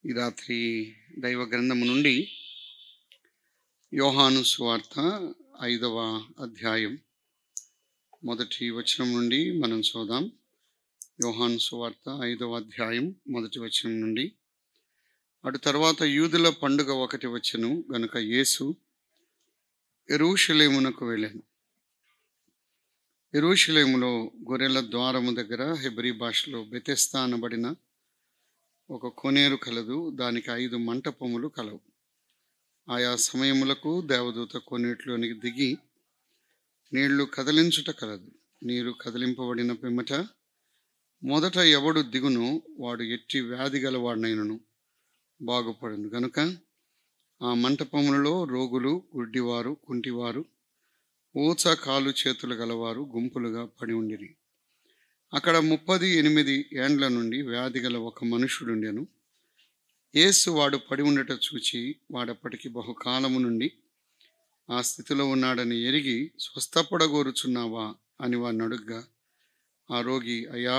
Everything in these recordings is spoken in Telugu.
ఈ రాత్రి దైవ గ్రంథము నుండి యోహాను సువార్త 5వ అధ్యాయం మొదటి వచనం నుండి మనం చూద్దాం. యోహాను సువార్త 5వ అధ్యాయం మొదటి వచనం నుండి. అటు తర్వాత యూదుల పండుగ ఒకటి వచ్చెను గనుక యేసు యెరూషలేమునకు వెళ్ళాను. యెరూషలేములో గొర్రెల ద్వారము దగ్గర హెబ్రీ భాషలో బెతెస్దా అనబడిన ఒక కోనేరు కలదు. దానికి 5 మంటపములు కలవు. ఆయా సమయములకు దేవదూత కోనేటిలోనికి దిగి నీళ్లు కదిలించుట కలదు. నీరు కదిలింపబడిన పిమ్మట మొదట ఎవడు దిగునో వాడు ఎట్టి వ్యాధి గలవాడినైనను బాగుపడును గనుక ఆ మంటపములలో రోగులు, గుడ్డివారు, కుంటివారు, ఊచ కాలు చేతులు గలవారు గుంపులుగా పడి ఉండిరి. అక్కడ 38 ఏండ్ల నుండి వ్యాధి గల ఒక మనుషుడుండెను. యేసు వాడు పడి ఉండట చూచి వాడప్పటికి బహుకాలము నుండి ఆ స్థితిలో ఉన్నాడని ఎరిగి, స్వస్థపడగోరుచున్నావా అని వాడిని అడుగ్గా, ఆ రోగి, అయ్యా,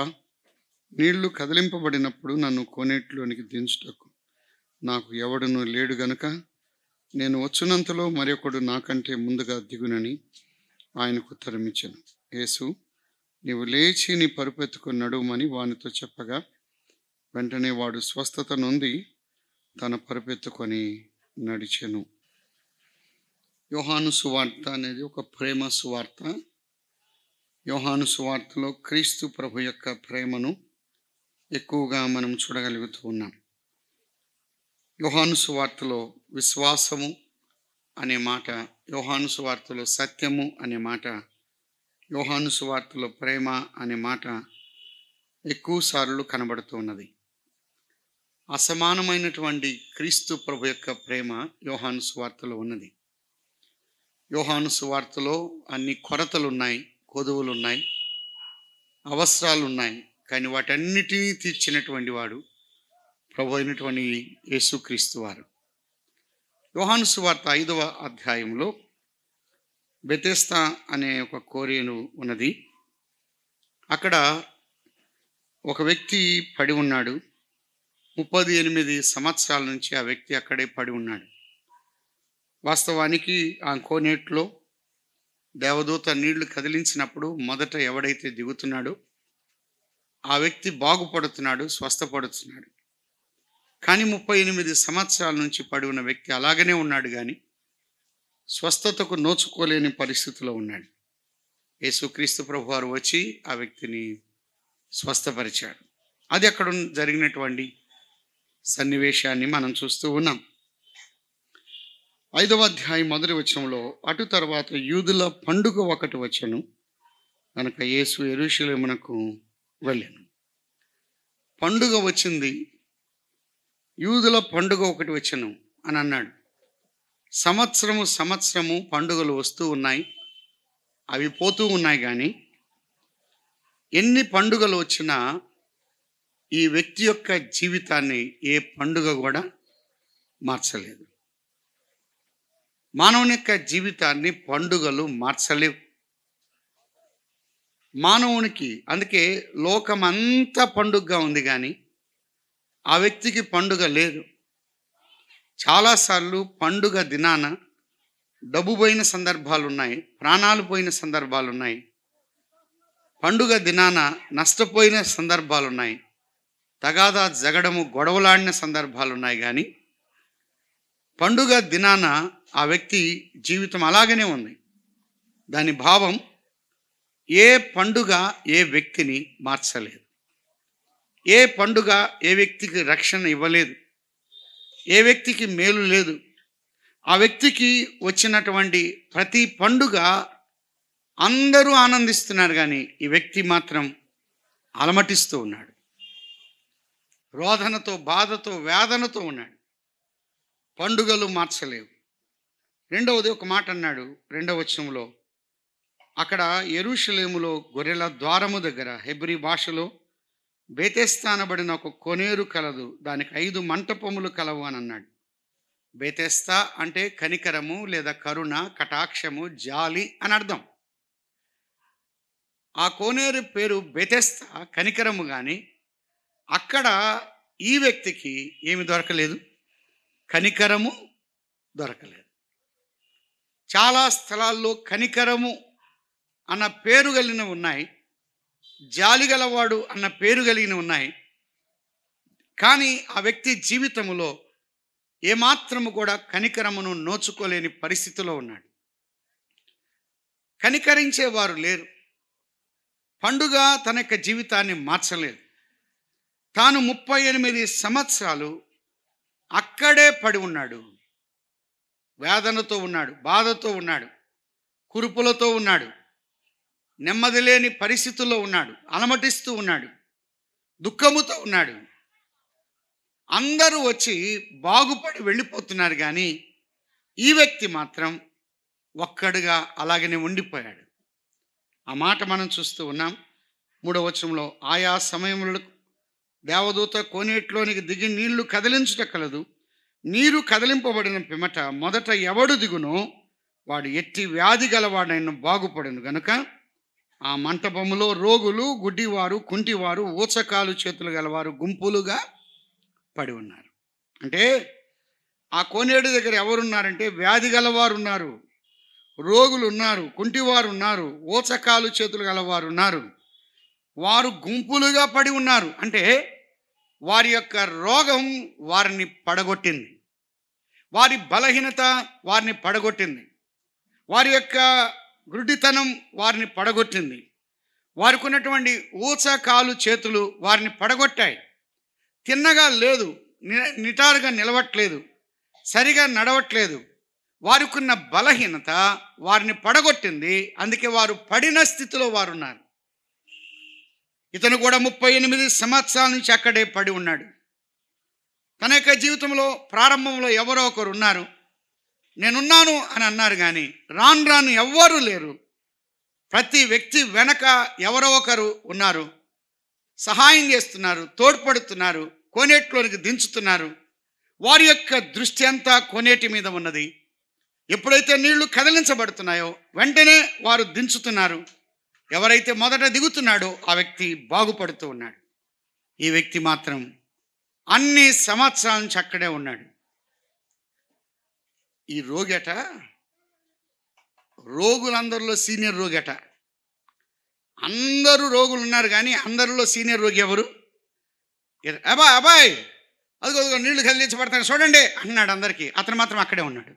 నీళ్లు కదిలింపబడినప్పుడు నన్ను కోనేటిలోనికి దించుటకు నాకు ఎవడునూ లేడు గనుక నేను వచ్చినంతలో మరొకడు నాకంటే ముందుగా దిగునని ఆయనకు ఉత్తరమిచ్చెను. యేసు, నీవు లేచి నీ పరుపెత్తుకొని నడుమని వానితో చెప్పగా, వెంటనే వాడు స్వస్థత నొంది తన పరుపెత్తుకొని నడిచెను. యోహాను సువార్త అనేది ఒక ప్రేమ సువార్త. యోహాను సువార్తలో క్రీస్తు ప్రభు యొక్క ప్రేమను ఎక్కువగా మనం చూడగలుగుతూ ఉన్నాం. యోహాను సువార్తలో విశ్వాసము అనే మాట, యోహాను సువార్తలో సత్యము అనే మాట, యోహాను సువార్తలో ప్రేమ అనే మాట ఎక్కువ సార్లు కనబడుతూ ఉన్నది. అసమానమైనటువంటి క్రీస్తు ప్రభు యొక్క ప్రేమ యోహాను సువార్తలో ఉన్నది. యోహాను సువార్తలో అన్ని కొరతలు ఉన్నాయి, కొదువులు ఉన్నాయి, అవసరాలు ఉన్నాయి. కానీ వాటన్నిటినీ తీర్చినటువంటి వాడు ప్రభు అయినటువంటి యేసుక్రీస్తు వారు. యోహాను సువార్త 5వ అధ్యాయంలో బెతెస్దా అనే ఒక కోనేరు ఉన్నది. అక్కడ ఒక వ్యక్తి పడి ఉన్నాడు. 38 సంవత్సరాల నుంచి ఆ వ్యక్తి అక్కడే పడి ఉన్నాడు. వాస్తవానికి ఆ కోనేటిలో దేవదూత నీళ్లు కదిలించినప్పుడు మొదట ఎవడైతే దిగుతున్నాడో ఆ వ్యక్తి బాగుపడుతున్నాడు, స్వస్థపడుతున్నాడు. కానీ 38 సంవత్సరాల నుంచి పడి ఉన్న వ్యక్తి అలాగనే ఉన్నాడు, కానీ స్వస్థతకు నోచుకోలేని పరిస్థితిలో ఉన్నాడు. యేసుక్రీస్తు ప్రభు వారు వచ్చి ఆ వ్యక్తిని స్వస్థపరిచాడు. అది అక్కడ జరిగినటువంటి సన్నివేశాన్ని మనం చూస్తూ ఉన్నాం. 5వ అధ్యాయం మొదటి వచనంలో, అటు తర్వాత యూదుల పండుగ ఒకటి వచ్చెను కనుక యేసు యెరూషలేమునకు వెళ్ళాను. పండుగ వచ్చింది, యూదుల పండుగ ఒకటి వచ్చెను అని అన్నాడు. సంవత్సరము పండుగలు వస్తూ ఉన్నాయి, అవి పోతూ ఉన్నాయి. కానీ ఎన్ని పండుగలు వచ్చినా ఈ వ్యక్తి యొక్క జీవితాన్ని ఏ పండుగ కూడా మార్చలేదు. మానవుని యొక్క జీవితాన్ని పండుగలు మార్చలేవు. మానవునికి అందుకే లోకమంతా పండుగగా ఉంది, కానీ ఆ వ్యక్తికి పండుగ లేదు. చాలాసార్లు పండుగ దినాన డబ్బు పోయిన సందర్భాలు ఉన్నాయి, ప్రాణాలు పోయిన సందర్భాలు ఉన్నాయి, పండుగ దినాన నష్టపోయిన సందర్భాలు ఉన్నాయి, తగాదా జగడము గొడవలాడిన సందర్భాలు ఉన్నాయి. కానీ పండుగ దినాన ఆ వ్యక్తి జీవితం అలాగనే ఉంది. దాని భావం, ఏ పండుగ ఏ వ్యక్తిని మార్చలేదు, ఏ పండుగ ఏ వ్యక్తికి రక్షణ ఇవ్వలేదు, ఏ వ్యక్తికి మేలు లేదు. ఆ వ్యక్తికి వచ్చినటువంటి ప్రతి పండుగ అందరూ ఆనందిస్తున్నారు, కానీ ఈ వ్యక్తి మాత్రం అలమటిస్తూ ఉన్నాడు. రోదనతో, బాధతో, వేదనతో ఉన్నాడు. పండుగలు మార్చలేవు. రెండవది ఒక మాట అన్నాడు 2వ వచనంలో, అక్కడ యెరూషలేములో గొర్రెల ద్వారము దగ్గర హెబ్రీ భాషలో బెతెస్దా అనబడిన ఒక కోనేరు కలదు. దానికి 5 మంటపములు కలవు అని అన్నాడు. బెతెస్దా అంటే కనికరము లేదా కరుణ, కటాక్షము, జాలి అని అర్థం. ఆ కోనేరు పేరు బెతెస్దా, కనికరము. కానీ అక్కడ ఈ వ్యక్తికి ఏమి దొరకలేదు? కనికరము దొరకలేదు. చాలా స్థలాల్లో కనికరము అన్న పేరు కలిగినవి ఉన్నాయి, జాలిగలవాడు అన్న పేరు కలిగినవి ఉన్నాయి. కానీ ఆ వ్యక్తి జీవితంలో ఏమాత్రము కూడా కనికరమును నోచుకోలేని పరిస్థితిలో ఉన్నాడు. కనికరించేవారు లేరు. పండుగ తన యొక్క జీవితాన్ని మార్చలేదు. తాను 38 సంవత్సరాలు అక్కడే పడి ఉన్నాడు. వేదనతో ఉన్నాడు, బాధతో ఉన్నాడు, కురుపులతో ఉన్నాడు, నెమ్మది లేని పరిస్థితుల్లో ఉన్నాడు, అలమటిస్తూ ఉన్నాడు, దుఃఖముతో ఉన్నాడు. అందరూ వచ్చి బాగుపడి వెళ్ళిపోతున్నారు, కానీ ఈ వ్యక్తి మాత్రం ఒక్కడుగా అలాగనే ఉండిపోయాడు. ఆ మాట మనం చూస్తూ ఉన్నాం. 3వ వచనంలో, ఆయా సమయములలో దేవదూత కోనేటిలోనికి దిగి నీళ్లు కదిలించుట కలదు. నీరు కదిలింపబడిన పిమ్మట మొదట ఎవడు దిగునో వాడు ఎట్టి వ్యాధి గలవాడైన బాగుపడను గనుక ఆ మంటపములో రోగులు, గుడ్డివారు, కుంటివారు, ఊచకాలు చేతులు గలవారు గుంపులుగా పడి ఉన్నారు. అంటే ఆ కోనేడు దగ్గర ఎవరున్నారంటే వ్యాధి గలవారు ఉన్నారు, రోగులు ఉన్నారు, కుంటివారు ఉన్నారు, ఊచకాలు చేతులు గలవారు ఉన్నారు. వారు గుంపులుగా పడి ఉన్నారు. అంటే వారి యొక్క రోగం వారిని పడగొట్టింది, వారి బలహీనత వారిని పడగొట్టింది, వారి యొక్క గుడ్డితనం వారిని పడగొట్టింది, వారికి ఉన్నటువంటి ఊచకాలు చేతులు వారిని పడగొట్టాయి. తిన్నగా లేదు, నిటారుగా నిలవట్లేదు, సరిగా నడవట్లేదు. వారికి ఉన్న బలహీనత వారిని పడగొట్టింది. అందుకే వారు పడిన స్థితిలో వారు ఉన్నారు. ఇతను కూడా 38 సంవత్సరాల నుంచి అక్కడే పడి ఉన్నాడు. తన యొక్క జీవితంలో ప్రారంభంలో ఎవరో ఒకరు ఉన్నారు, నేనున్నాను అని అన్నారు, కానీ రాను రాను ఎవ్వరూ లేరు. ప్రతి వ్యక్తి వెనక ఎవరో ఒకరు ఉన్నారు, సహాయం చేస్తున్నారు, తోడ్పడుతున్నారు, కోనేటిలోనికి దించుతున్నారు. వారి యొక్క దృష్టి అంతా కోనేటి మీద ఉన్నది. ఎప్పుడైతే నీళ్లు కదిలించబడుతున్నాయో వెంటనే వారు దించుతున్నారు. ఎవరైతే మొదట దిగుతున్నాడో ఆ వ్యక్తి బాగుపడుతూ ఉన్నాడు. ఈ వ్యక్తి మాత్రం అన్ని సంవత్సరాల నుంచి అక్కడే ఉన్నాడు. ఈ రోగట రోగులందరిలో సీనియర్ రోగట. అందరూ రోగులు ఉన్నారు, కానీ అందరిలో సీనియర్ రోగి ఎవరు? అబ్బాయ్ అదిగో నీళ్లు కదిలించబడతాయి చూడండి అన్నాడు అందరికీ. అతను మాత్రం అక్కడే ఉన్నాడు.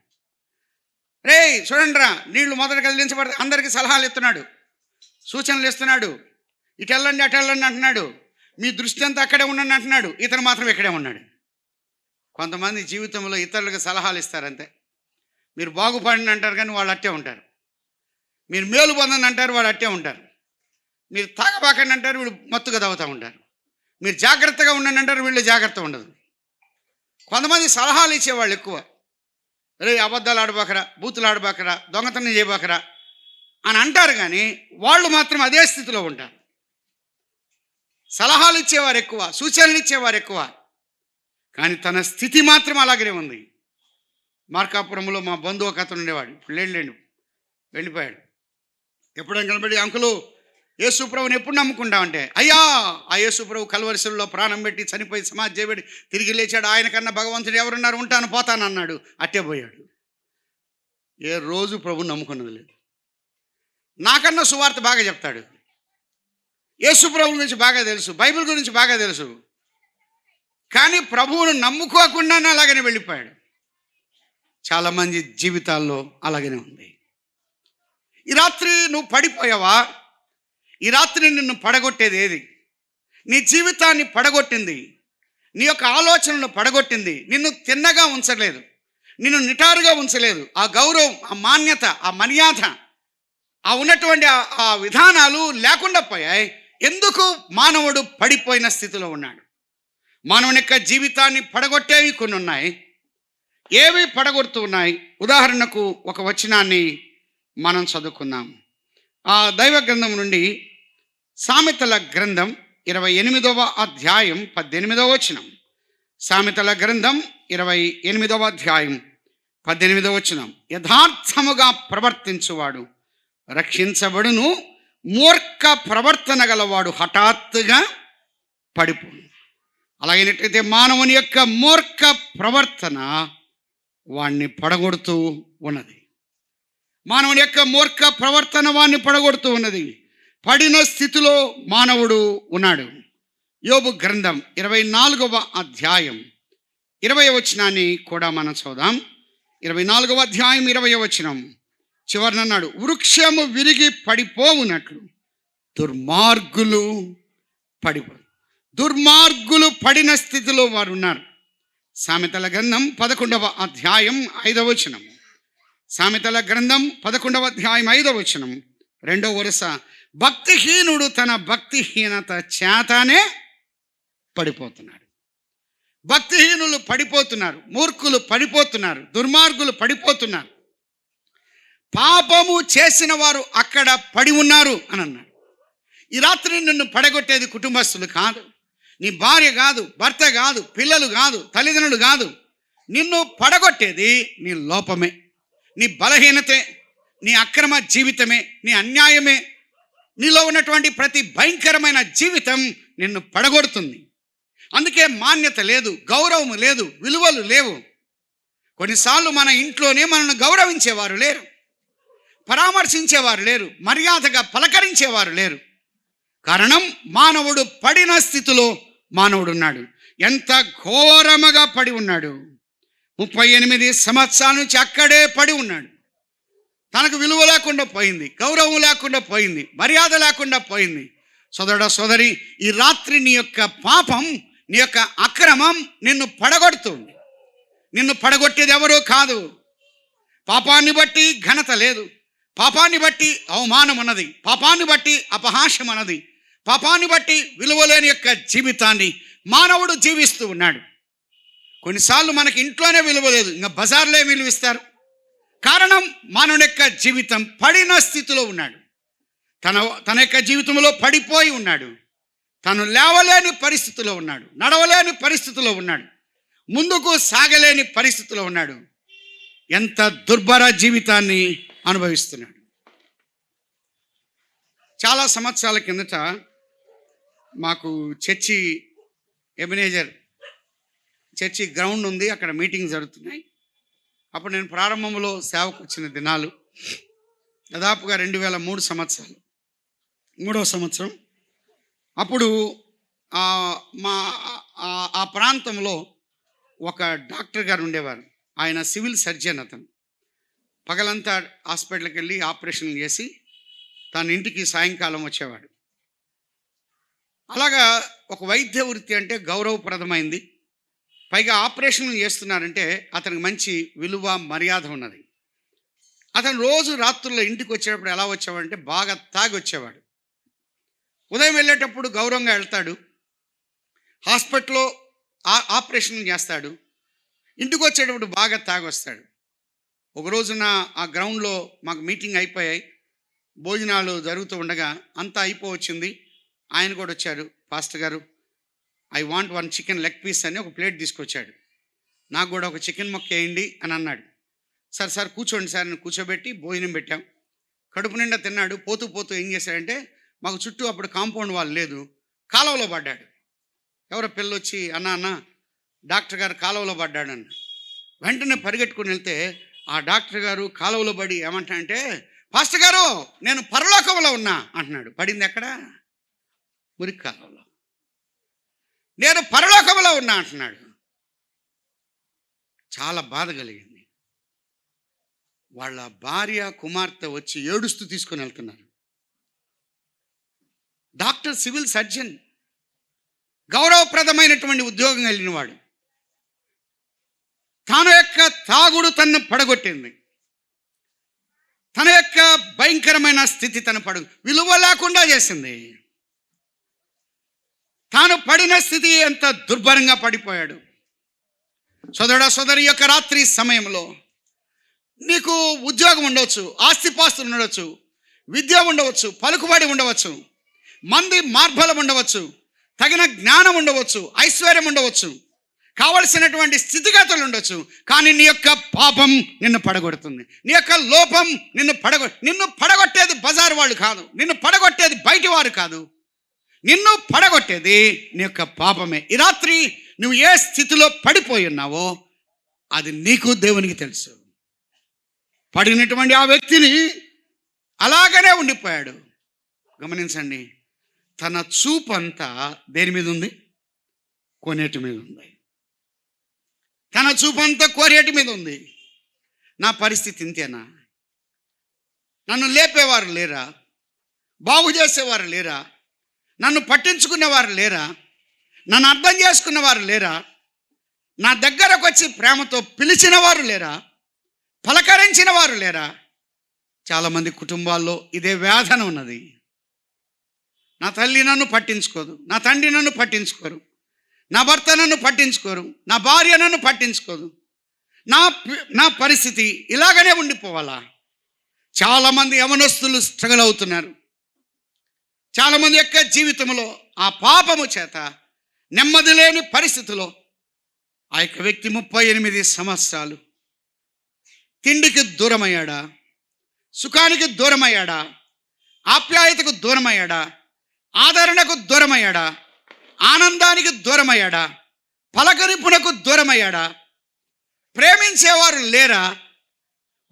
రే చూడండి రా, నీళ్లు మొదట కదిలించబడతాయి, అందరికీ సలహాలు ఇస్తున్నాడు, సూచనలు ఇస్తున్నాడు, ఇటు వెళ్ళండి అటు వెళ్ళండి అంటున్నాడు, మీ దృష్టి అంతా అక్కడే ఉండండి అంటున్నాడు. ఇతను మాత్రం ఇక్కడే ఉన్నాడు. కొంతమంది జీవితంలో ఇతరులకు సలహాలు ఇస్తారంతే. మీరు బాగుపడండి అంటారు, కానీ వాళ్ళు అట్టే ఉంటారు. మీరు మేలు పొందండి అంటారు, వాళ్ళు అట్టే ఉంటారు. మీరు తాగబాకండి అంటారు, వీళ్ళు మత్తుగా తాగుతూ ఉంటారు. మీరు జాగ్రత్తగా ఉండండి అంటారు, వీళ్ళు జాగ్రత్త ఉండదు. కొంతమంది సలహాలు ఇచ్చేవాళ్ళు ఎక్కువ. రే అబద్ధాలు ఆడబాకరా, బూతులు ఆడబాకరా, దొంగతనం చేయబాకరా అని అంటారు, కానీ వాళ్ళు మాత్రం అదే స్థితిలో ఉంటారు. సలహాలు ఇచ్చేవారు ఎక్కువ, సూచనలు ఇచ్చేవారు ఎక్కువ, కానీ తన స్థితి మాత్రం అలాగనే ఉంది. మార్కాపురంలో మా బంధువు ఒక అతను ఉండేవాడు. ఇప్పుడు లేండి, వెళ్ళిపోయాడు. ఎప్పుడైనా కనబడి, అంకులు యేసుప్రభుని ఎప్పుడు నమ్ముకుంటామంటే, అయ్యా ఆ యేసుప్రభు కల్వరిశిలలో ప్రాణం పెట్టి చనిపోయి సమాధి చేయబడి తిరిగి లేచాడు, ఆయన కన్నా భగవంతుడు ఎవరున్నారు, ఉంటాను పోతాను అన్నాడు, అట్టే పోయాడు. ఏ రోజు ప్రభుని నమ్ముకున్నది లేదు. నాకన్నా సువార్త బాగా చెప్తాడు, యేసుప్రభు గురించి బాగా తెలుసు, బైబిల్ గురించి బాగా తెలుసు, కానీ ప్రభువును నమ్ముకోకుండానే అలాగనే వెళ్ళిపోయాడు. చాలామంది జీవితాల్లో అలాగనే ఉంది. ఈ రాత్రి నువ్వు పడిపోయావా? ఈ రాత్రి నిన్ను పడగొట్టేది ఏది? నీ జీవితాన్ని పడగొట్టింది, నీ యొక్క ఆలోచనలు పడగొట్టింది, నిన్ను తిన్నగా ఉంచలేదు, నిన్ను నిటారుగా ఉంచలేదు. ఆ గౌరవం, ఆ మాన్యత, ఆ మర్యాద, ఆ ఉన్నటువంటి ఆ విధానాలు లేకుండా పోయాయి. ఎందుకు? మానవుడు పడిపోయిన స్థితిలో ఉన్నాడు. మానవుని యొక్క జీవితాన్ని పడగొట్టేవి కొన్ని ఉన్నాయి. ఏవి పడగొడుతూ ఉన్నాయి? ఉదాహరణకు ఒక వచనాన్ని మనం చదువుకుందాం. ఆ దైవ గ్రంథం నుండి సామెతల గ్రంథం 28వ అధ్యాయం 18వ వచనం. సామెతల గ్రంథం 28వ అధ్యాయం 18వ వచనం. యథార్థముగా ప్రవర్తించువాడు రక్షించబడును, మూర్ఖ ప్రవర్తన గలవాడు హఠాత్తుగా పడిపోను. అలాగైనట్లయితే మానవుని యొక్క మూర్ఖ ప్రవర్తన వాణ్ణి పడగొడుతూ ఉన్నది. మానవుని యొక్క మూర్ఖ ప్రవర్తన వాణ్ణి పడగొడుతూ ఉన్నది. పడిన స్థితిలో మానవుడు ఉన్నాడు. యోబు గ్రంథం 24వ అధ్యాయం 20వ వచనాన్ని కూడా మనం చూద్దాం. 24వ అధ్యాయం 20వ వచనం చివరనన్నాడు, వృక్షము విరిగి పడిపోవునట్లు దుర్మార్గులు దుర్మార్గులు పడిన స్థితిలో వారు ఉన్నారు. సామెతల గ్రంథం 11వ అధ్యాయం 5వ వచనం. సామెతల గ్రంథం 11వ అధ్యాయం 5వ వచనం, రెండో వరుస, భక్తిహీనుడు తన భక్తిహీనత చేతనే పడిపోతున్నాడు. భక్తిహీనులు పడిపోతున్నారు, మూర్ఖులు పడిపోతున్నారు, దుర్మార్గులు పడిపోతున్నారు. పాపము చేసిన వారు అక్కడ పడి ఉన్నారు అని అన్నాడు. ఈ రాత్రి నిన్ను పడగొట్టేది కుటుంబస్తులు కాదు, నీ భార్య కాదు, భర్త కాదు, పిల్లలు కాదు, తల్లిదండ్రులు కాదు. నిన్ను పడగొట్టేది నీ లోపమే, నీ బలహీనతే, నీ అక్రమ జీవితమే, నీ అన్యాయమే. నీలో ఉన్నటువంటి ప్రతి భయంకరమైన జీవితం నిన్ను పడగొడుతుంది. అందుకే మాన్యత లేదు, గౌరవం లేదు, విలువలు లేవు. కొన్నిసార్లు మన ఇంట్లోనే మనల్ని గౌరవించేవారు లేరు, పరామర్శించేవారు లేరు, మర్యాదగా పలకరించేవారు లేరు. కారణం మానవుడు పడిన స్థితిలో మానవుడు ఉన్నాడు. ఎంత ఘోరముగా పడి ఉన్నాడు. 38 సంవత్సరాల నుంచి అక్కడే పడి ఉన్నాడు. తనకు విలువ లేకుండా పోయింది, గౌరవం లేకుండా పోయింది, మర్యాద లేకుండా పోయింది. సోదరుడా సోదరి, ఈ రాత్రి నీ యొక్క పాపం, నీ యొక్క అక్రమం నిన్ను పడగొడుతుంది. నిన్ను పడగొట్టేది ఎవరో కాదు. పాపాన్ని బట్టి ఘనత లేదు, పాపాన్ని బట్టి అవమానం అన్నది, పాపాన్ని బట్టి అపహాస్యం అన్నది, పాపాన్ని బట్టి విలువలేని యొక్క జీవితాన్ని మానవుడు జీవిస్తూ ఉన్నాడు. కొన్నిసార్లు మనకి ఇంట్లోనే విలువ లేదు, ఇంకా బజార్లో విలువిస్తారు. కారణం మానవుని యొక్క జీవితం పడిన స్థితిలో ఉన్నాడు. తన యొక్క జీవితంలో పడిపోయి ఉన్నాడు. తను లేవలేని పరిస్థితిలో ఉన్నాడు, నడవలేని పరిస్థితిలో ఉన్నాడు, ముందుకు సాగలేని పరిస్థితిలో ఉన్నాడు. ఎంత దుర్భర జీవితాన్ని అనుభవిస్తున్నాడు. చాలా సంవత్సరాల కిందట మాకు చర్చి ఎబినేజర్ చర్చి గ్రౌండ్ ఉంది, అక్కడ మీటింగ్ జరుగుతున్నాయి. అప్పుడు నేను ప్రారంభంలో సేవకు వచ్చిన దినాలు దాదాపుగా 2003 సంవత్సరాలు, 3వ సంవత్సరం. అప్పుడు ఆ ప్రాంతంలో ఒక డాక్టర్ గారు ఉండేవారు. ఆయన సివిల్ సర్జన్. అతను పగలంతా హాస్పిటల్కి వెళ్ళి ఆపరేషన్లు చేసి తన ఇంటికి సాయంకాలం వచ్చేవాడు. అలాగా ఒక వైద్య వృత్తి అంటే గౌరవప్రదమైంది. పైగా ఆపరేషన్లు చేస్తున్నారంటే అతనికి మంచి విలువ మర్యాద ఉన్నది. అతను రోజు రాత్రుల్లో ఇంటికి వచ్చేటప్పుడు ఎలా వచ్చేవాడంటే బాగా తాగి వచ్చేవాడు. ఉదయం వెళ్ళేటప్పుడు గౌరవంగా వెళ్తాడు, హాస్పిటల్లో ఆపరేషన్లు చేస్తాడు, ఇంటికి వచ్చేటప్పుడు బాగా తాగి వస్తాడు. ఒక రోజున ఆ గ్రౌండ్లో మాకు మీటింగ్ అయిపోయాయి, భోజనాలు జరుగుతూ ఉండగా అంతా అయిపోవచ్చింది. ఆయన కూడా వచ్చాడు, పాస్టర్ గారు I want 1 chicken leg piece అని ఒక ప్లేట్ తీసుకొచ్చాడు. నాకు కూడా ఒక చికెన్ మొక్క వేయండి అని అన్నాడు. సార్ కూర్చోండి సార్, నేను కూర్చోబెట్టి భోజనం పెట్టాం. కడుపు నిండా తిన్నాడు. పోతూ పోతూ ఏం చేశాడంటే, మాకు చుట్టూ అప్పుడు కాంపౌండ్ వాల్ లేదు, కాలువలో పడ్డాడు. ఎవరో పిల్లొచ్చి అన్న డాక్టర్ గారు కాలువలో పడ్డాడు అన్న. వెంటనే పరిగెట్టుకుని వెళ్తే ఆ డాక్టర్ గారు కాలువలో పడి ఏమంటాడంటే, పాస్టర్ గారు నేను పరలోకంలో ఉన్నా అంటున్నాడు. పడింది ఎక్కడ? మురికి కాలువలో. నేను పరలోకంలో ఉన్నా అంటున్నాడు. చాలా బాధ కలిగింది. వాళ్ళ భార్య కుమార్తె వచ్చి ఏడుస్తూ తీసుకొని వెళ్తున్నారు. డాక్టర్, సివిల్ సర్జన్, గౌరవప్రదమైనటువంటి ఉద్యోగం కలిగిన వాడు. తన యొక్క తాగుడు తనను పడగొట్టింది. తన యొక్క భయంకరమైన స్థితి తన విలువ లేకుండా చేసింది. తాను పడిన స్థితి ఎంత దుర్భరంగా పడిపోయాడు. సోదరుడా సోదరి, యొక్క రాత్రి సమయంలో నీకు ఉద్యోగం ఉండవచ్చు, ఆస్తిపాస్తులు ఉండవచ్చు, విద్య ఉండవచ్చు, పలుకుబడి ఉండవచ్చు, మంది మార్బలం ఉండవచ్చు, తగిన జ్ఞానం ఉండవచ్చు, ఐశ్వర్యం ఉండవచ్చు, కావలసినటువంటి స్థితిగతులు ఉండొచ్చు. కానీ నీ యొక్క పాపం నిన్ను పడగొడుతుంది. నీ యొక్క లోపం నిన్ను పడగొట్టేది బజారు వాళ్ళు కాదు, నిన్ను పడగొట్టేది బయటి వారు కాదు. నిన్ను పడగొట్టేది నీ యొక్క పాపమే. ఈ రాత్రి నువ్వు ఏ స్థితిలో పడిపోయి ఉన్నావో అది నీకు దేవునికి తెలుసు. పడినటువంటి ఆ వ్యక్తిని అలాగనే ఉండిపోయాడు. గమనించండి, తన చూపు అంతా దేని మీద ఉంది? కోనేటి మీద ఉంది. తన చూపు అంతా కోనేటి మీద ఉంది. నా పరిస్థితి ఇంతేనా? నన్ను లేపేవారు లేరా? బాగు చేసేవారు లేరా? నన్ను పట్టించుకునేవారు లేరా? నన్ను అర్థం చేసుకున్నవారు లేరా? నా దగ్గరకు వచ్చి ప్రేమతో పిలిచిన వారు లేరా? పలకరించిన వారు లేరా? చాలామంది కుటుంబాల్లో ఇదే వేదన ఉన్నది. నా తల్లి నన్ను పట్టించుకోదు, నా తండ్రి నన్ను పట్టించుకోరు, నా భర్త నన్ను పట్టించుకోరు, నా భార్య నన్ను పట్టించుకోదు, నా పరిస్థితి ఇలాగనే ఉండిపోవాలా? చాలామంది యవనస్తులు స్ట్రగుల్ అవుతున్నారు. చాలామంది యొక్క జీవితంలో ఆ పాపము చేత నెమ్మది లేని పరిస్థితిలో ఆ యొక్క వ్యక్తి 38 సంవత్సరాలు తిండికి దూరమయ్యాడా, సుఖానికి దూరమయ్యాడా, ఆప్యాయతకు దూరమయ్యాడా, ఆదరణకు దూరమయ్యాడా, ఆనందానికి దూరమయ్యాడా, పలకరింపునకు దూరమయ్యాడా, ప్రేమించేవారు లేరా,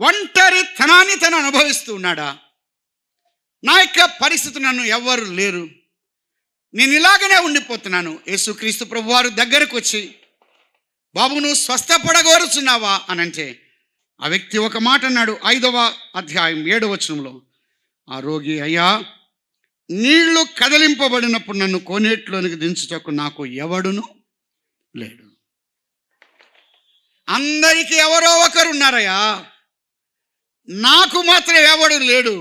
ఒంటరితనాన్ని తను అనుభవిస్తూ ఉన్నాడా? నా యొక్క పరిస్థితి నన్ను ఎవ్వరు లేరు, నేను ఇలాగనే ఉండిపోతున్నాను. యేసుక్రీస్తు ప్రభువారు దగ్గరకు వచ్చి, బాబు నువ్వు స్వస్థపడగోరుచున్నావా అని అంటే ఆ వ్యక్తి ఒక మాట అన్నాడు. 5వ అధ్యాయం 7వ వచనంలో, ఆ రోగి, అయ్యా నీళ్లు కదిలింపబడినప్పుడు నన్ను కోనేట్లోనికి దించుటకు నాకు ఎవడును లేడు. అందరికీ ఎవరో ఒకరు ఉన్నారయ్యా, నాకు మాత్రం ఎవడు లేడు.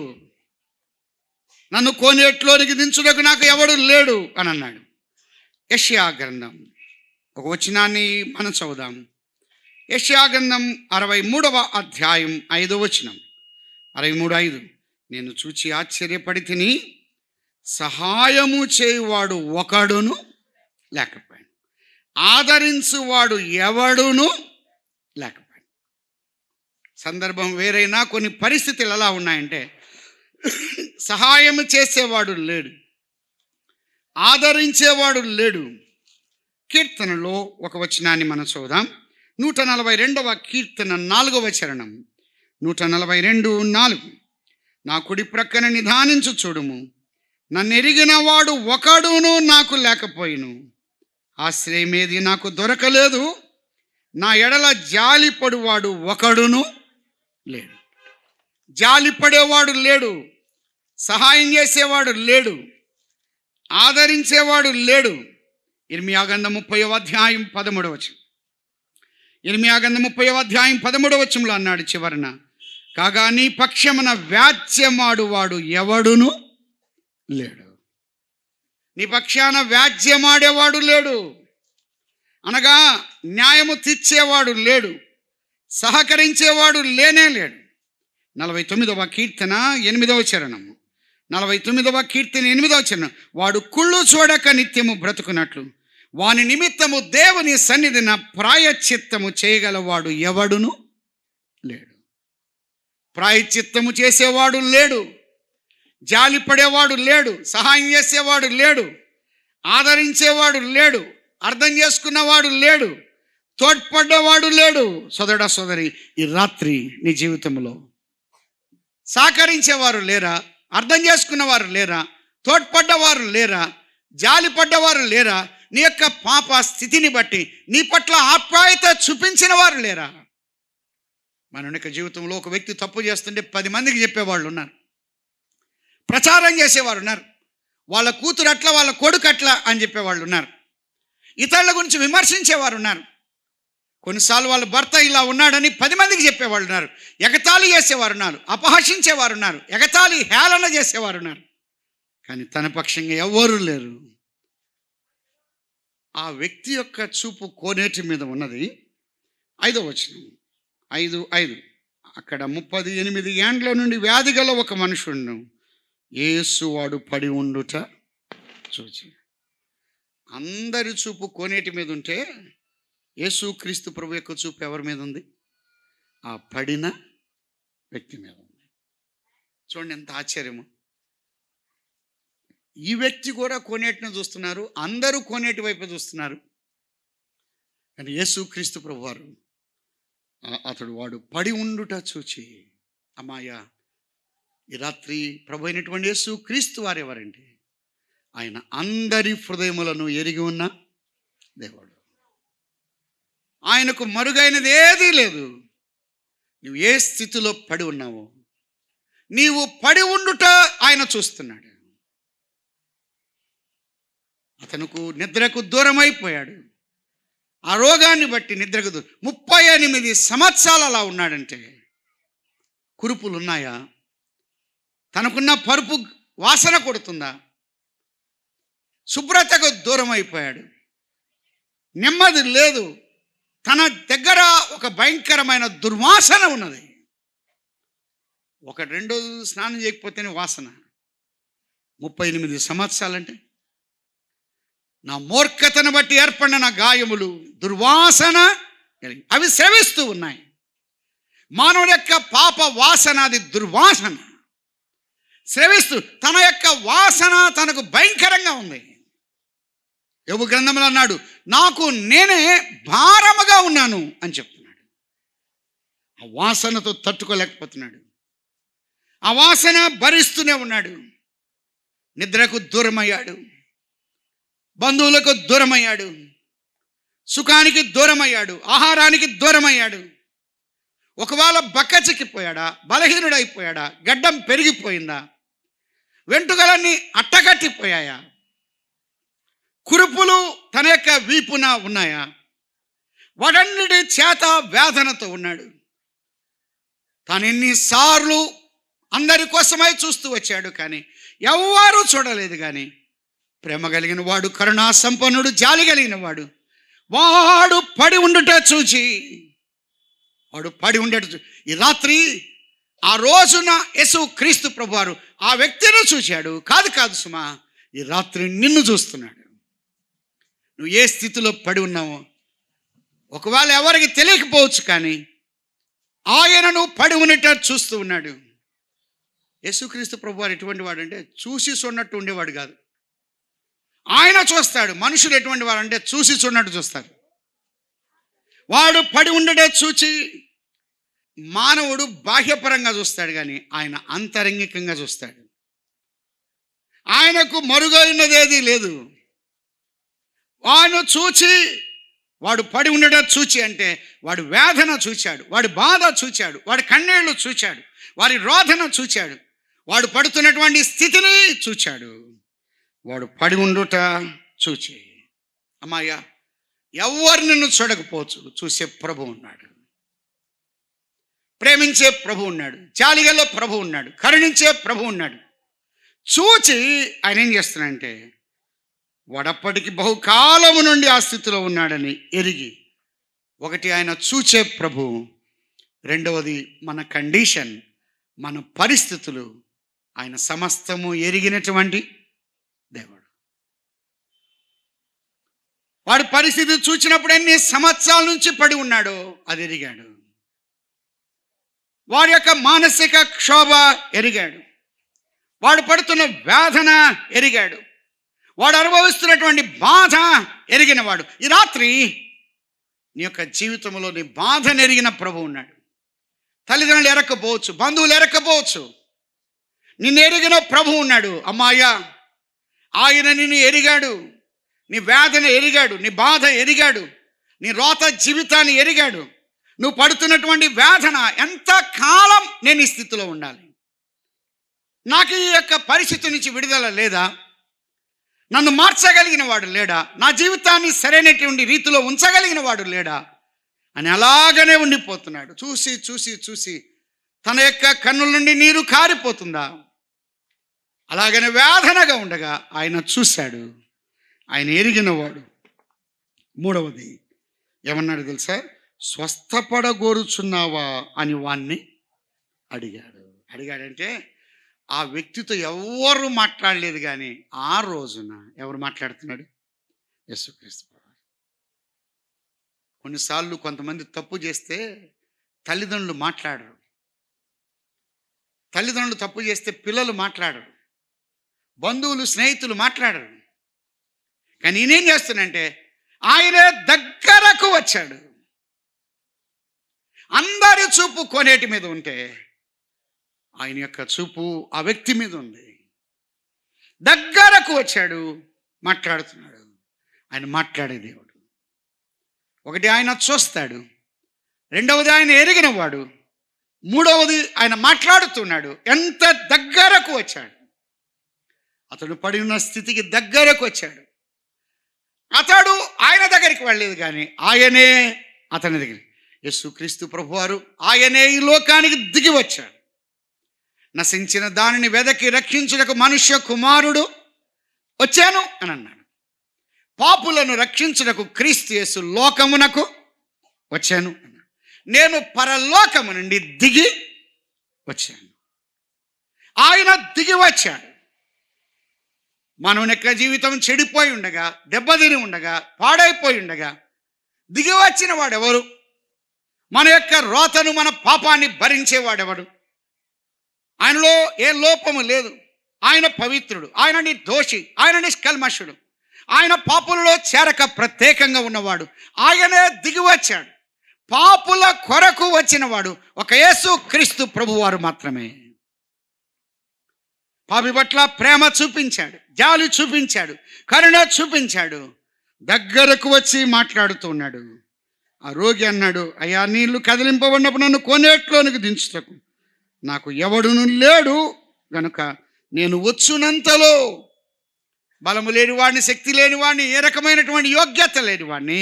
నన్ను కోనేట్లోనికి దించుటకు నాకు ఎవడు లేడు అని అన్నాడు. యెషయా గ్రంథం ఒక వచనాన్ని మనం చదువుదాం. యెషయా గ్రంథం 63వ అధ్యాయం 5వ వచనం. 63:5. నేను చూచి ఆశ్చర్యపడి తిని, సహాయము చేయువాడు ఒకడును లేకపోయాడు, ఆదరించువాడు ఎవడును లేకపోయాడు. సందర్భం వేరైనా కొన్ని పరిస్థితులు ఎలా ఉన్నాయంటే, సహాయం చేసేవాడు లేడు, ఆదరించేవాడు లేడు. కీర్తనలో ఒక వచనాన్ని మనం చూద్దాం. 142వ కీర్తన 4వ చరణం. 142:4. నా కుడి ప్రక్కన నిదానించు చూడుము, నన్ను ఎరిగిన వాడు ఒకడును నాకు లేకపోయిను, ఆశ్రయమేది నాకు దొరకలేదు, నా ఎడల జాలిపడువాడు ఒకడును లేడు. జాలిపడేవాడు లేడు, సహాయం చేసేవాడు లేడు, ఆదరించేవాడు లేడు. ఇర్మియా గ్రంథం 30వ అధ్యాయం 13వ వచనం. ఇర్మియా గ్రంథం 30వ అధ్యాయం 13వ వచనంలో అన్నాడు చివరన, కాగా నీ పక్షమున వ్యాజ్యమాడువాడు ఎవడును లేడు. నీ పక్షాన వ్యాజ్యమాడేవాడు లేడు, అనగా న్యాయము తీర్చేవాడు లేడు, సహకరించేవాడు లేనే లేడు. 49వ కీర్తన 8వ చరణం. 49వ కీర్తన 8వ చరణం. వాడు కుళ్ళు చూడక నిత్యము బ్రతుకున్నట్లు వాని నిమిత్తము దేవుని సన్నిధిన ప్రాయశ్చిత్తము చేయగలవాడు ఎవడును లేడు. ప్రాయశ్చిత్తము చేసేవాడు లేడు, జాలిపడేవాడు లేడు, సహాయం చేసేవాడు లేడు, ఆదరించేవాడు లేడు, అర్థం చేసుకున్నవాడు లేడు, తోడ్పడ్డవాడు లేడు. సోదరుడా సోదరి, ఈ రాత్రి నీ జీవితంలో సహకరించేవారు లేరా? అర్థం చేసుకున్నవారు లేరా? తోడ్పడ్డవారు లేరా? జాలిపడ్డవారు లేరా? నీ యొక్క పాప స్థితిని బట్టి నీ పట్ల ఆప్యాయత చూపించిన వారు లేరా? మన యొక్క జీవితంలో ఒక వ్యక్తి తప్పు చేస్తుంటే 10 మందికి చెప్పేవాళ్ళు ఉన్నారు, ప్రచారం చేసేవారు ఉన్నారు, వాళ్ళ కూతురు అట్లా, వాళ్ళ కొడుకు అట్లా అని చెప్పేవాళ్ళు ఉన్నారు, ఇతరుల గురించి విమర్శించేవారు ఉన్నారు. కొన్నిసార్లు వాళ్ళ భర్త ఇలా ఉన్నాడని 10 మందికి చెప్పేవాళ్ళు ఉన్నారు, ఎగతాళి చేసేవారు ఉన్నారు, అపహసించేవారు ఉన్నారు, ఎగతాళి హేళన చేసేవారు ఉన్నారు. కానీ తన పక్షంగా ఎవరు లేరు. ఆ వ్యక్తి యొక్క చూపు కోనేటి మీద ఉన్నది. 5వ వచనం 5:5. అక్కడ 38 ఏండ్ల నుండి వ్యాధి గల ఒక మనుషుడును యేసు వాడు పడి ఉండుట చూచి. అందరి చూపు కోనేటి మీద ఉంటే యేసు క్రీస్తు ప్రభు యొక్క చూపు ఎవరి మీద ఉంది? ఆ పడిన వ్యక్తి మీద ఉంది. చూడండి ఎంత ఆశ్చర్యము. ఈ వ్యక్తి కూడా కోనేటిని చూస్తున్నారు, అందరూ కోనేటి వైపు చూస్తున్నారు. కానీ యేసుక్రీస్తు ప్రభువారు అతడు వాడు పడి ఉండుట చూచి, అమ్మాయ ఈ రాత్రి ప్రభు అయినటువంటి యేసుక్రీస్తు వారు ఎవరంటే ఆయన అందరి హృదయములను ఎరిగి ఉన్న దేవుడు. ఆయనకు మరుగైనది ఏదీ లేదు. నువ్వు ఏ స్థితిలో పడి ఉన్నావో, నీవు పడి ఉండుట ఆయన చూస్తున్నాడు. అతనుకు నిద్రకు దూరం అయిపోయాడు. ఆ రోగాన్ని బట్టి నిద్రకు 38 సంవత్సరాలు అలా ఉన్నాడంటే కురుపులు ఉన్నాయా? తనకున్న పరుపు వాసన కొడుతుందా? శుభ్రతకు దూరం అయిపోయాడు. నెమ్మది లేదు. తన దగ్గర ఒక భయంకరమైన దుర్వాసన ఉన్నది. 1-2 రోజులు స్నానం చేయకపోతేనే వాసన. 38 సంవత్సరాలంటే నా మూర్ఖతను బట్టి ఏర్పడిన నా గాయములు దుర్వాసన అవి సేవిస్తూ ఉన్నాయి. మానవుడి యొక్క పాప వాసన అది దుర్వాసన సేవిస్తూ, తన యొక్క వాసన తనకు భయంకరంగా ఉంది. యోబు గ్రంథంలో అన్నాడు, నాకు నేనే భారముగా ఉన్నాను అని చెప్తున్నాడు. ఆ వాసనతో తట్టుకోలేకపోతున్నాడు. ఆ వాసన భరిస్తూనే ఉన్నాడు. నిద్రకు దూరమయ్యాడు, బంధువులకు దూరమయ్యాడు, సుఖానికి దూరమయ్యాడు, ఆహారానికి దూరమయ్యాడు. ఒకవేళ బక్కచిక్కిపోయాడా, బలహీనుడైపోయాడా, గడ్డం పెరిగిపోయిందా, వెంట్రుకలన్నీ అట్టగట్టిపోయాయా, కురుపులు తన యొక్క వీపున ఉన్నాయా, వాటన్నిటి చేత వేదనతో ఉన్నాడు. తాను ఎన్నిసార్లు అందరి కోసమై చూస్తూ వచ్చాడు, కానీ ఎవ్వరూ చూడలేదు. కానీ ప్రేమ కలిగిన వాడు, కరుణా సంపన్నుడు, జాలి కలిగిన వాడు, వాడు పడి ఉండుట చూచి, ఈ రాత్రి ఆ రోజున యేసుక్రీస్తు ప్రభువారు ఆ వ్యక్తిని చూశాడు. కాదు సుమా, ఈ రాత్రి నిన్ను చూస్తున్నాడు. నువ్వు ఏ స్థితిలో పడి ఉన్నావో ఒకవేళ ఎవరికి తెలియకపోవచ్చు, కానీ ఆయనను పడి ఉన్నట్టు చూస్తూ ఉన్నాడు. యేసుక్రీస్తు ప్రభువారు ఎటువంటి వాడు అంటే చూసి చూడనట్టు ఉండేవాడు కాదు. ఆయన చూస్తాడు. మనుషులు ఎటువంటి వారు అంటే చూసి చూడనట్టు చూస్తారు. వాడు పడి ఉండడే చూచి, మానవుడు బాహ్యపరంగా చూస్తాడు, కానీ ఆయన అంతరంగికంగా చూస్తాడు. ఆయనకు మరుగైనదేదీ లేదు. వాడు చూచి, వాడు పడి ఉండడం చూచి అంటే వాడు వేదన చూచాడు, వాడి బాధ చూచాడు, వాడి కన్నీళ్లు చూచాడు, వారి రోదన చూచాడు, వాడు పడుతున్నటువంటి స్థితిని చూచాడు. వాడు పడి ఉండుట చూచి, అమ్మాయ ఎవరు నిన్ను చూడకపోవచ్చు, చూసే ప్రభు ఉన్నాడు, ప్రేమించే ప్రభు ఉన్నాడు, జాలిగల ప్రభు ఉన్నాడు, కరుణించే ప్రభు ఉన్నాడు. చూచి ఆయన ఏం చేస్తున్నాడంటే వాడప్పటికి బహుకాలము నుండి ఆ స్థితిలో ఉన్నాడని ఎరిగి, ఒకటి ఆయన చూచే ప్రభు, రెండవది మన కండిషన్, మన పరిస్థితులు, ఆయన సమస్తము ఎరిగినటువంటి దేవుడు. వాడి పరిస్థితి చూచినప్పుడు ఎన్ని సంవత్సరాల నుంచి పడి ఉన్నాడో అది ఎరిగాడు. వాడి యొక్క మానసిక క్షోభ ఎరిగాడు. వాడు పడుతున్న వేదన ఎరిగాడు. వాడు అనుభవిస్తున్నటువంటి బాధ ఎరిగినవాడు. ఈ రాత్రి నీ యొక్క జీవితంలో నీ బాధను ఎరిగిన ప్రభు ఉన్నాడు. తల్లిదండ్రులు ఎరక్కపోవచ్చు, బంధువులు ఎరక్కపోవచ్చు, నిన్ను ఎరిగిన ప్రభు ఉన్నాడు. అమ్మాయ్యా, ఆయన నిన్ను ఎరిగాడు, నీ వేదన ఎరిగాడు, నీ బాధ ఎరిగాడు, నీ రోత జీవితాన్ని ఎరిగాడు. నువ్వు పడుతున్నటువంటి వేదన, ఎంత కాలం నేను ఈ స్థితిలో ఉండాలి, నాకు ఈ యొక్క పరిస్థితి నుంచి విడుదల లేదా, నన్ను మార్చగలిగిన వాడు లేడా, నా జీవితాన్ని సరైనటువంటి రీతిలో ఉంచగలిగిన వాడు లేడా అని అలాగనే ఉండిపోతున్నాడు. చూసి చూసి చూసి తన యొక్క కన్నుల నుండి నీరు కారిపోతుందా, అలాగనే వేదనగా ఉండగా ఆయన చూశాడు, ఆయన ఎరిగినవాడు. మూడవది ఏమన్నాడు తెలుసా? స్వస్థపడగోరుచున్నావా అని వాణ్ణి అడిగాడంటే ఆ వ్యక్తితో ఎవరు మాట్లాడలేదు, కానీ ఆ రోజున ఎవరు మాట్లాడుతున్నాడు? యేసుక్రీస్తు. కొన్నిసార్లు కొంతమంది తప్పు చేస్తే తల్లిదండ్రులు మాట్లాడరు, తల్లిదండ్రులు తప్పు చేస్తే పిల్లలు మాట్లాడరు, బంధువులు స్నేహితులు మాట్లాడరు. కానీ నేనేం చేస్తున్నానంటే ఆయన దగ్గరకు వచ్చాడు. అందరి చూపు కోనేటి మీద ఉంటే ఆయన యొక్క చూపు ఆ వ్యక్తి మీద ఉంది. దగ్గరకు వచ్చాడు, మాట్లాడుతున్నాడు. ఆయన మాట్లాడే దేవుడు. ఒకటి ఆయన చూస్తాడు, రెండవది ఆయన ఎరిగినవాడు, మూడవది ఆయన మాట్లాడుతున్నాడు. ఎంత దగ్గరకు వచ్చాడు! అతడు పడి ఉన్న స్థితికి దగ్గరకు వచ్చాడు. అతడు ఆయన దగ్గరికి వెళ్ళలేదు, కానీ ఆయనే అతని దగ్గర. యేసుక్రీస్తు ప్రభువారు ఆయనే ఈ లోకానికి దిగి వచ్చాడు. నశించిన దానిని వెదకి రక్షించుటకు మనుష్య కుమారుడు వచ్చాను అని అన్నాడు. పాపులను రక్షించుటకు క్రీస్తు యేసు లోకమునకు వచ్చాను అన్నాడు. నేను పరలోకము నుండి దిగి వచ్చాను. ఆయన దిగి వచ్చాడు. మన యొక్క జీవితం చెడిపోయి ఉండగా, దెబ్బతిని ఉండగా, పాడైపోయి ఉండగా దిగి వచ్చిన వాడెవరు? మన యొక్క రోతను, మన పాపాన్ని భరించేవాడెవడు? ఆయనలో ఏ లోపము లేదు. ఆయన పవిత్రుడు, ఆయన నిర్దోషి, ఆయన నిష్కల్మషుడు, ఆయన పాపులలో చేరక ప్రత్యేకంగా ఉన్నవాడు. ఆయనే దిగి వచ్చాడు. పాపుల కొరకు వచ్చినవాడు ఒక యేసు క్రీస్తు ప్రభువారు మాత్రమే. పాపి పట్ల ప్రేమ చూపించాడు, జాలి చూపించాడు, కరుణ చూపించాడు. దగ్గరకు వచ్చి మాట్లాడుతూ ఉన్నాడు. ఆ రోగి అన్నాడు, అయ్యా, నీళ్లు కదిలింపబడినప్పుడు నన్ను కోనేట్లోనికి దించుటకు నాకు ఎవడును లేడు గనుక నేను వచ్చునంతలో, బలము లేనివాడిని, శక్తి లేనివాడిని, ఏ రకమైనటువంటి యోగ్యత లేనివాడిని,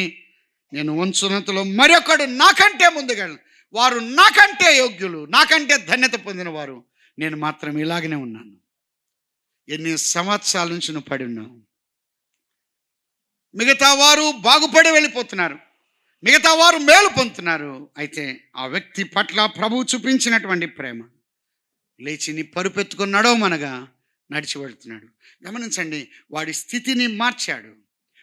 నేను వంచునంతలో మరొకడు నాకంటే ముందుగా, వారు నాకంటే యోగ్యులు, నాకంటే ధన్యత పొందిన వారు, నేను మాత్రం ఇలాగనే ఉన్నాను. ఎన్ని సంవత్సరాల నుంచి నువ్వు పడి ఉన్నావు. మిగతా వారు బాగుపడి వెళ్ళిపోతున్నారు, మిగతా వారు మేలు పొందుతున్నారు. అయితే ఆ వ్యక్తి పట్ల ప్రభువు చూపించినటువంటి ప్రేమ, లేచి నీ పరుపెత్తుకుని నడవమనగా నడిచి వెళ్తున్నాడు. గమనించండి, వాడి స్థితిని మార్చాడు,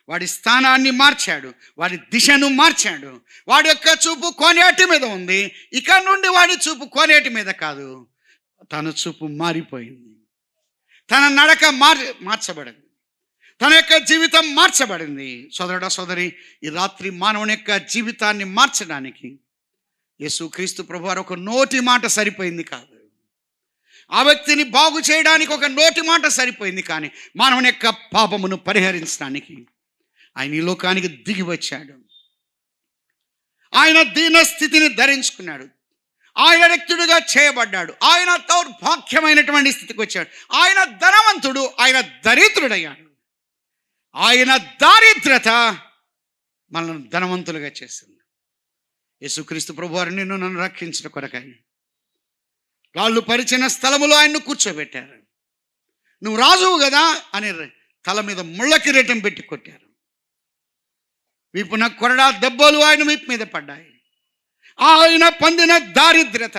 వాడి స్థానాన్ని మార్చాడు, వాడి దిశను మార్చాడు. వాడి యొక్క చూపు కోనేటి మీద ఉంది. ఇక నుండి వాడి చూపు కోనేటి మీద కాదు, తన చూపు మారిపోయింది. తన నడక మార్చబడింది, తన యొక్క జీవితం మార్చబడింది. సోదరుడా, సోదరి, ఈ రాత్రి మానవుని యొక్క జీవితాన్ని మార్చడానికి యేసుక్రీస్తు ప్రభువారు ఒక నోటి మాట సరిపోయింది కాదు. ఆ వ్యక్తిని బాగు చేయడానికి ఒక నోటి మాట సరిపోయింది. కానీ మానవుని యొక్క పాపమును పరిహరించడానికి ఆయన ఈ లోకానికి దిగి వచ్చాడు. ఆయన దీన స్థితిని ధరించుకున్నాడు. ఆయన వ్యక్తుడిగా చేయబడ్డాడు. ఆయన దౌర్భాగ్యమైనటువంటి స్థితికి వచ్చాడు. ఆయన ధనవంతుడు, ఆయన దరిద్రుడయ్యాడు. ఆయన దారిద్రత మనల్ని ధనవంతులుగా చేసింది. యేసుక్రీస్తు ప్రభువారు నిన్ను నన్ను రక్షించిన కొరకై రాళ్ళు పరిచిన స్థలములో ఆయన్ను కూర్చోబెట్టారు. నువ్వు రాజువు కదా అని తల మీద ముళ్ళ కిరీటం పెట్టి కొట్టారు. వీపున కొరడా దెబ్బలు ఆయన వీపు మీద పడ్డాయి. ఆయన పొందిన దారిద్రత,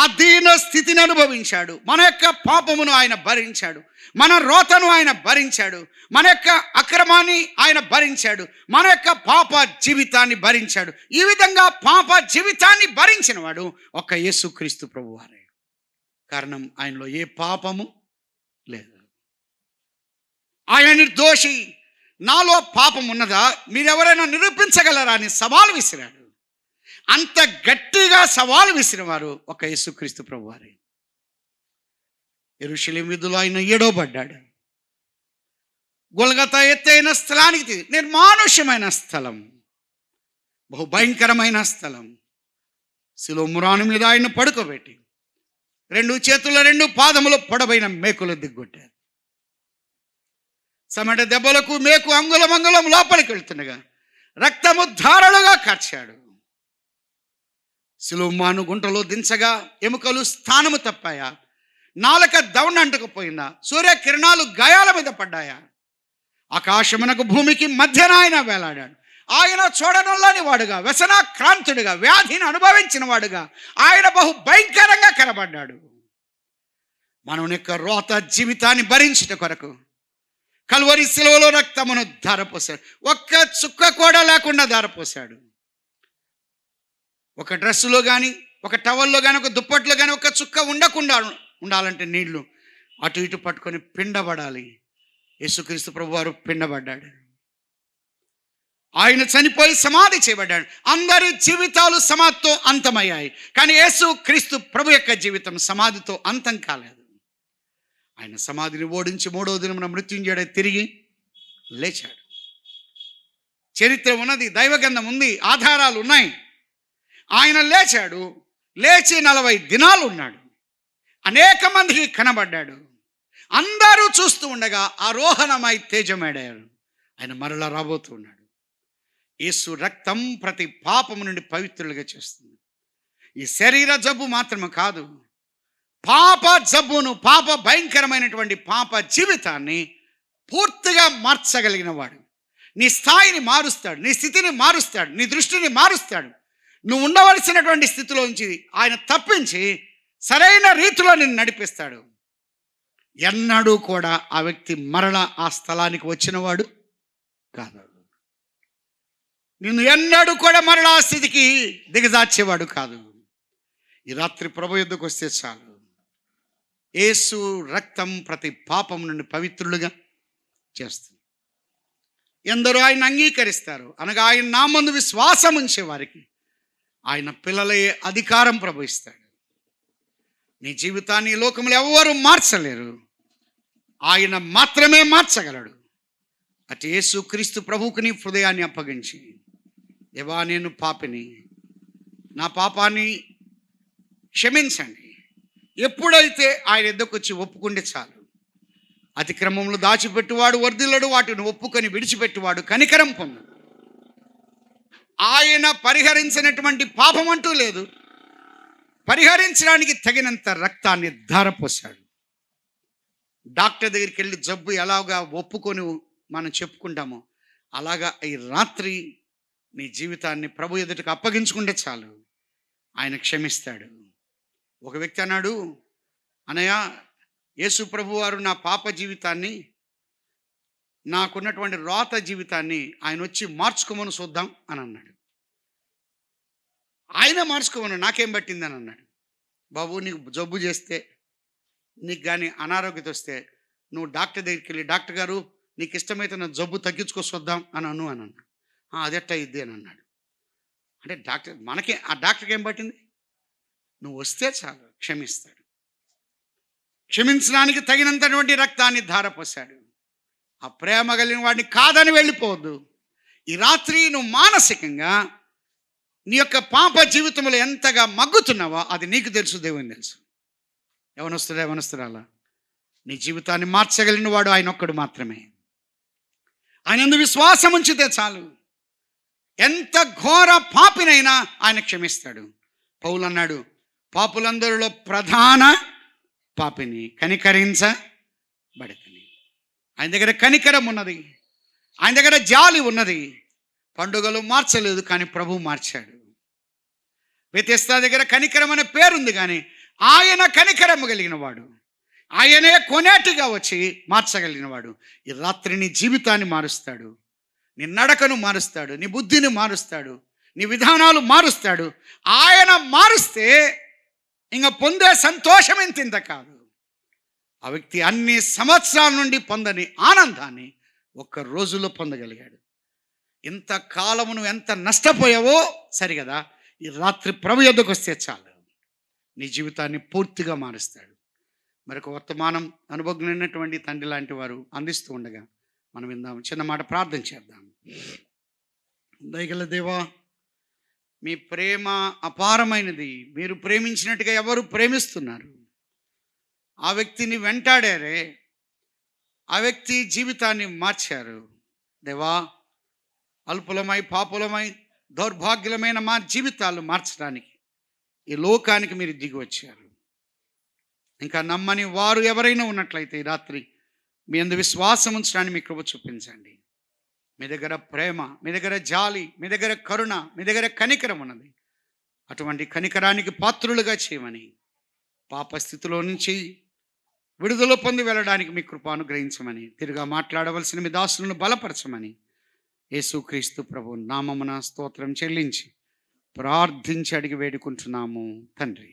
ఆ దీన స్థితిని అనుభవించాడు. మన యొక్క పాపమును ఆయన భరించాడు, మన రోతను ఆయన భరించాడు, మన యొక్క అక్రమాన్ని ఆయన భరించాడు, మన యొక్క పాప జీవితాన్ని భరించాడు. ఈ విధంగా పాప జీవితాన్ని భరించిన వాడు ఒక యేసుక్రీస్తు ప్రభువారే. కారణం, ఆయనలో ఏ పాపము లేదు. ఆయన నిర్దోషి. నాలో పాపం ఉన్నదా, మీరెవరైనా నిరూపించగలరా అని సవాలు విసిరాడు. అంత గట్టిగా సవాలు విసిరినవారు ఒక యేసుక్రీస్తు ప్రభువారే. యెరూషలేము వీధుల్లో ఆయన ఏడవబడ్డాడు. గొల్గతా ఎత్తైన స్థలానికి, నిర్మానుష్యమైన స్థలం, బహు భయంకరమైన స్థలం. శిలువ మ్రాను మీద ఆయన పడుకోబెట్టి 2 చేతుల 2 పాదములు పొడవైన మేకులు దిగ్గొట్టారు. సమట దెబ్బలకు మేకు అంగుళం అంగుళం లోపలికి వెళ్తుండగా రక్తము ధారలుగా కార్చాడు. శిలువమాను గుంటలో దించగా ఎముకలు స్థానము తప్పాయా? నాలుక దవణ అంటుకుపోయిందా? సూర్యకిరణాలు గాయాల మీద పడ్డాయా? ఆకాశమునకు భూమికి మధ్యన ఆయన వేలాడాడు. ఆయన చూడడంలోని వాడుగా, వ్యసనాక్రాంతుడిగా, వ్యాధిని అనుభవించిన వాడుగా ఆయన బహు భయంకరంగా కనబడ్డాడు. మనవుని యొక్క రోత జీవితాన్ని భరించుట కొరకు కల్వరి శిలువలో రక్తమును ధారపోసాడు. ఒక్క చుక్క కూడా లేకుండా ధారపోసాడు. ఒక డ్రెస్సులో కానీ, ఒక టవల్లో కానీ, ఒక దుప్పట్లో కానీ ఒక చుక్క ఉండకుండా ఉండాలంటే నీళ్లు అటు ఇటు పట్టుకొని పిండబడాలి. యేసుక్రీస్తు ప్రభువారు పిండబడ్డాడు. ఆయన చనిపోయి సమాధి చేయబడ్డాడు. అందరి జీవితాలు సమాధితో అంతమయ్యాయి. కానీ యేసుక్రీస్తు ప్రభు యొక్క జీవితం సమాధితో అంతం కాలేదు. ఆయన సమాధిని ఓడించి 3వ దినమున మృత్యుంజయుడై తిరిగి లేచాడు. చరిత్ర ఉన్నది, దైవగ్రంథం ఉంది, ఆధారాలు ఉన్నాయి. ఆయన లేచాడు. లేచి 40 దినాలు ఉన్నాడు. అనేక మందికి కనబడ్డాడు. అందరూ చూస్తూ ఉండగా ఆరోహణమై తేజమేడారు. ఆయన మరలా రాబోతూ ఉన్నాడు. యేసు రక్తం ప్రతి పాపము నుండి పవిత్రులుగా చేస్తుంది. ఈ శరీర జబ్బు మాత్రమే కాదు, పాప జబ్బును, పాప భయంకరమైనటువంటి పాప జీవితాన్ని పూర్తిగా మార్చగలిగిన వాడు. నీ స్థాయిని మారుస్తాడు, నీ స్థితిని మారుస్తాడు, నీ దృష్టిని మారుస్తాడు. నువ్వు ఉండవలసినటువంటి స్థితిలోంచి ఆయన తప్పించి సరైన రీతిలో నిన్ను నడిపిస్తాడు. ఎన్నడూ కూడా ఆ వ్యక్తి మరలా ఆ స్థలానికి వచ్చినవాడు కాదు. నిన్ను ఎన్నడూ కూడా మరలా ఆ స్థితికి దిగజార్చేవాడు కాదు. ఈ రాత్రి ప్రభు యొద్దకు వస్తే చాలు. యేసు రక్తం ప్రతి పాపం నుండి పవిత్రులుగా చేస్తుంది. ఎందరో ఆయన అంగీకరిస్తారు అనగా ఆయన నామందు విశ్వాసం ఉంచే వారికి ఆయన పిల్లలయ్యే అధికారం ప్రభు ఇస్తాడు. నీ జీవితాన్ని ఈ లోకంలో ఎవ్వరూ మార్చలేరు, ఆయన మాత్రమే మార్చగలడు. అటు యేసు క్రీస్తు ప్రభువుకు నీ హృదయాన్ని అప్పగించి, దేవా నేను పాపిని, నా పాపాన్ని క్షమించండి. ఎప్పుడైతే ఆయన ఎద్దకు వచ్చి ఒప్పుకుంటే చాలు. అతిక్రమములు దాచిపెట్టువాడు వర్ధిల్లడు, వాటిని ఒప్పుకొని విడిచిపెట్టువాడు కనికరం పొందు. ఆయన పరిహరించినటువంటి పాపం అంటూ లేదు. పరిహరించడానికి తగినంత రక్తాన్ని ధారపోశాడు. డాక్టర్ దగ్గరికి వెళ్ళి జబ్బు ఎలాగా ఒప్పుకొని మనం చెప్పుకుంటామో అలాగా ఈ రాత్రి నీ జీవితాన్ని ప్రభు ఎదుటికి అప్పగించుకుంటే చాలు, ఆయన క్షమిస్తాడు. ఒక వ్యక్తి అన్నాడు, అన్నయ్య యేసు ప్రభు వారు నా పాప జీవితాన్ని, నాకున్నటువంటి రోత జీవితాన్ని ఆయన వచ్చి మార్చుకోమని చూద్దాం అని అన్నాడు. ఆయన మార్చుకోమను, నాకేం పట్టిందని అన్నాడు. బాబు నీకు జబ్బు చేస్తే, నీకు కానీ అనారోగ్యత వస్తే నువ్వు డాక్టర్ దగ్గరికి వెళ్ళి, డాక్టర్ గారు నీకు ఇష్టమైతే నా జబ్బు తగ్గించుకొస్తాం అని అన్నాడు. అదెట్టా ఇద్ది అని అన్నాడు. అంటే మనకే ఆ డాక్టర్కి ఏం పట్టింది? నువ్వు వస్తే చాలు, క్షమిస్తాడు. క్షమించడానికి తగినంతటువంటి రక్తాన్ని ధారపోశాడు. ఆ ప్రేమ కలిగిన వాడిని కాదని వెళ్ళిపోవద్దు. ఈ రాత్రి నువ్వు మానసికంగా నీ యొక్క పాప జీవితంలో ఎంతగా మగ్గుతున్నావో అది నీకు తెలుసు, దేవుని తెలుసు. యవనస్తురాలా, నీ జీవితాన్ని మార్చగలిగిన వాడు ఆయన ఒక్కడు మాత్రమే. ఆయన యందు విశ్వాసం ఉంచితే చాలు, ఎంత ఘోర పాపినైనా ఆయన క్షమిస్తాడు. పౌలు అన్నాడు, పాపులందరిలో ప్రధాన పాపిని కనికరించబడితిని. ఆయన దగ్గర కనికరం ఉన్నది, ఆయన దగ్గర జాలి ఉన్నది. పండుగలు మార్చలేదు కానీ ప్రభు మార్చాడు. బెతెస్దా దగ్గర కనికరం అనే పేరుంది కానీ ఆయన కనికరం కలిగిన వాడు, ఆయనే కొనేటిగా వచ్చి మార్చగలిగిన వాడు. ఈ రాత్రి నీ జీవితాన్ని మారుస్తాడు, నీ నడకను మారుస్తాడు, నీ బుద్ధిని మారుస్తాడు, నీ విధానాలు మారుస్తాడు. ఆయన మారుస్తే ఇంకా పొందే సంతోషం ఇంత కాదు. ఆ వ్యక్తి అన్ని సంవత్సరాల నుండి పొందని ఆనందాన్ని ఒక్క రోజులో పొందగలిగాడు. ఇంత కాలము నువ్వు ఎంత నష్టపోయావో సరిగదా, ఈ రాత్రి ప్రభు యొద్దకు వస్తే చాలు, నీ జీవితాన్ని పూర్తిగా మారుస్తాడు. మరొక వర్తమానం అనుభవజ్ఞులైనటువంటి తండ్రి లాంటి వారు అందిస్తూ ఉండగా మనం విందాం. చిన్న మాట ప్రార్థన చేద్దాం. దయగల దేవా, మీ ప్రేమ అపారమైనది. మీరు ప్రేమించినట్టుగా ఎవరు ప్రేమిస్తున్నారు? ఆ వ్యక్తిని వెంటాడారే, ఆ వ్యక్తి జీవితాన్ని మార్చారు. దేవా, అల్పులమై పాపులమై దౌర్భాగ్యులమైన మా జీవితాలు మార్చడానికి ఈ లోకానికి మీరు దిగి వచ్చారు. ఇంకా నమ్మని వారు ఎవరైనా ఉన్నట్లయితే ఈ రాత్రి మీ అందు విశ్వాసం ఉంచడానికి మీ కృప చూపించండి. మీ దగ్గర ప్రేమ, మీ దగ్గర జాలి, మీ దగ్గర కరుణ, మీ దగ్గర కనికరం ఉన్నది. అటువంటి కనికరానికి పాత్రులుగా చేయమని, పాప స్థితిలో నుంచి విడుదల పొంది వెళ్ళడానికి మీ కృప అనుగ్రహించమని, తిరిగా మాట్లాడవలసిన మీ దాసులను బలపరచమని యేసుక్రీస్తు ప్రభు నామమున స్తోత్రం చెల్లించి ప్రార్థించి అడిగి వేడుకుంటున్నాము తండ్రి.